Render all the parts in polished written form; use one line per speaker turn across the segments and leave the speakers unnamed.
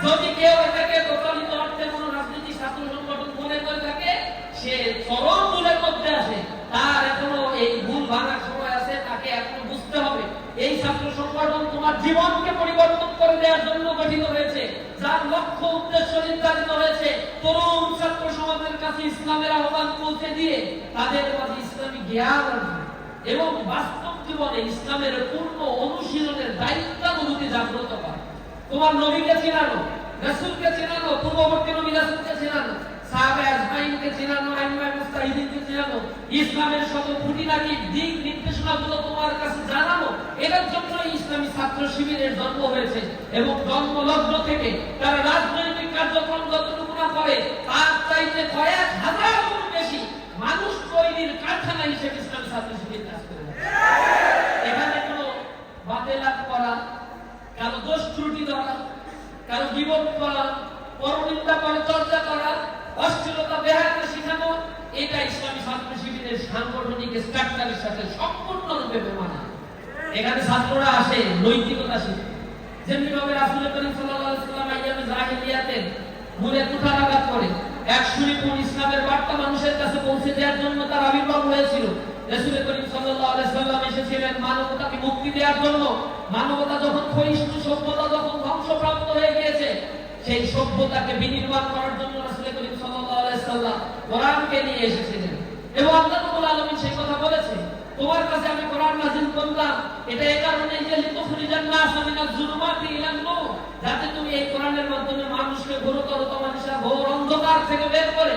যদি কেউ এটাকে প্রচলিত অর্থে কোনো রাজনীতি ছাত্র সংগঠন মনে করে থাকে, সে চরম ভুলের মধ্যে আসে। তার এখনো এই ভুল ভাঙার সময় আছে, তাকে এখনো বুঝতে হবে এই ছাত্র সংগঠন তোমার জীবনকে পরিবর্তন করে দেওয়ার জন্য গঠিত হয়েছে, যার লক্ষ্য উদ্দেশ্য নির্ধারিত হয়েছে তরুণ ছাত্র সমাজের কাছে ইসলামের আহ্বান পৌঁছে দিয়ে তাদের মাঝে ইসলামী জ্ঞান অর্জন এবং বাস্তব জীবনে ইসলামের পূর্ণ অনুশীলনের দায়িত্বানুভূতি জাগ্রত করা। তোমার নবীকে চিনানো, রাসূলকে চিনানো, পূর্ববর্তী নবী রাসূলকে চিনানো, সাহাবা আজমাইনকে চিনানো, আইম্মায়ে মুজতাহিদিনকে চিনানো, ইসলামের শত খুঁটিনাটি দিক নির্দেশনাগুলো তোমার কাছে জানানো, এটার জন্য ইসলামী ছাত্র শিবিরের জন্ম হয়েছে। এবং জন্মলগ্ন থেকে তারা রাজনৈতিক কার্যক্রম যতটুকু না করে তার চাইতে কয়েক হাজার গুণ বেশি মানুষ তৈরির কারখানা হিসেবে ইসলামী ছাত্র শিবির কাজ করে। এখানে কোনো বাতেলাত করা, কারো দোষ ত্রুটি ধরা, কারো গীবত করা, পরনিন্দা করে চর্চা করা, অশ্লীলতা বেহায়াতে শেখানো, এটা ইসলামী ছাত্র শিবিরের সাংগঠনিক স্ট্রাকচারের সাথে সম্পূর্ণরূপে বেমানা। এখানে ছাত্ররা আসে নৈতিকতা শিখতে, যেমনিভাবে রাসূল করিম সাল্লাল্লাহু আলাইহি ওয়াসাল্লাম আইয়ামে জাহিলিয়াতের মূলে কুঠারাঘাত করে একশরীফুল ইসলামের বার্তা মানুষের কাছে পৌঁছে দেওয়ার জন্য তার আবির্ভাব হয়েছিল। রাসূল করিম সাল্লাল্লাহু আলাইহি ওয়াসাল্লাম এসেছিলেন মানবতাকে মুক্তি দেওয়ার জন্য। মানবতা যখন ক্ষয়িষ্ণু, সভ্যতা যখন ধ্বংসপ্রাপ্ত হয়ে গিয়েছে, সেই সভ্যতাকে বিনির্মাণ করার জন্য রাসূল করিম সাল্লাল্লাহু আলাইহি ওয়াসাল্লাম কোরআনকে নিয়ে এসেছিলেন। এবং আল্লাহ রাব্বুল আলামিন সেই কথা বলেছে, তোমার কাছে আমি কোরআন নাযিল করলাম এটা এই কারণে যে লিতুখরিজান নাস মিনাজ জুলুমাতি ইলান নূর, যাতে তুমি এই কোরআনের মাধ্যমে মানুষকে ঘোরতর তমনিশা ঘোর অন্ধকার থেকে বের করে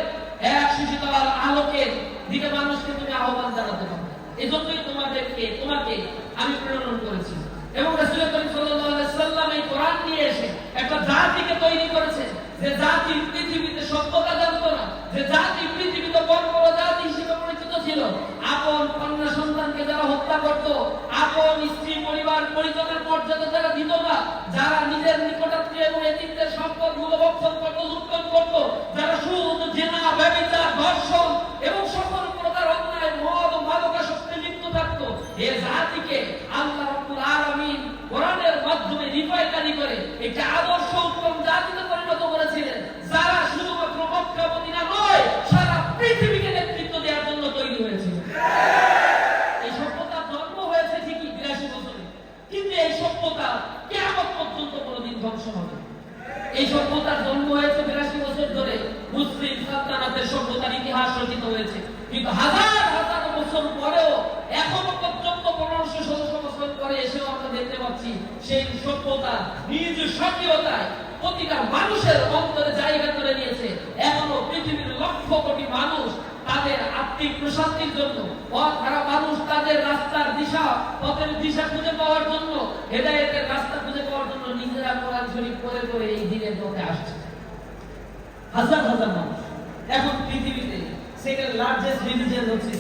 এক সুশীতল আলোকের দিকে মানুষকে তুমি আহ্বান জানাতে পারো। এজন্যই তোমাকে আমি প্রেরণ করেছি। এবং রাসূল করিম সাল্লাল্লাহু আলাইহি ওয়াসাল্লাম এই কোরআন নিয়ে এসে একটা জাতিকে তৈরি করেছে, যে জাতি পৃথিবীতে সভ্যতা জানতো না, যে জাতি পৃথিবীতে বর্বর জাতি হিসেবে পরিচিত ছিল। আপন কন্যা সন্তানকে যারা হত্যা করত, আপন স্ত্রী পরিবার পরিজনের মর্যাদা যারা দিত না, যারা নিজের নিকটাত্মীয় এবং এতিমদের সম্পদগুলো ভক্ষণ করত, লুণ্ঠন করত, যারা সুদ, জিনা, ব্যভিচার, ধর্ষণ এবং সকল প্রকার অন্যায়, মদ ও মাদকাসক্তে লিপ্ত থাকত, এই জাতিকে আল্লাহ রাব্বুল আলামিন কোরআনের মাধ্যমে রিফাইনারি করে একটা আদর্শ উত্তম জাতিতে পরিণত করেছিলেন, যারা শুধুমাত্র মক্কা মদিনা নয়, সারা পৃথিবীকে নেতৃত্ব দেওয়ার জন্য তৈরি হয়েছিল। এই সভ্যতার জন্ম হয়েছে ঠিকই ৮২ বছরে, কিন্তু এই সভ্যতা কিয়ামত পর্যন্ত কোনোদিন ধ্বংস হবে না। এই সভ্যতার জন্ম হয়েছে ৮২ বছর ধরে, মুসলিম সালতানাতের সভ্যতার ইতিহাস রচিত হয়েছে, কিন্তু হাজার হাজার বছর পরেও এখনো পর্যন্ত ১৫০০-১৬০০ বছর পরে এসেও আমরা দেখতে পাচ্ছি সেই সভ্যতা নিজ সক্রিয়তায় প্রতিটা মানুষের অন্তরে জায়গা করে নিয়েছে। এখনো পৃথিবীর লক্ষ কোটি মানুষ তাদের আত্মিক প্রশান্তির জন্য, পথহারা মানুষ তাদের রাস্তার দিশা, পথের দিশা খুঁজে পাওয়ার জন্য, হেদায়েতের রাস্তা খুঁজে পাওয়ার জন্য নিজেরা কোরআন শরীফ পড়ে পড়ে এই দিনের পথে আসছে। হাজার হাজার মানুষ এখন পৃথিবীতে সেকেন্ড লার্জেস্ট রিলিজিয়ন হচ্ছে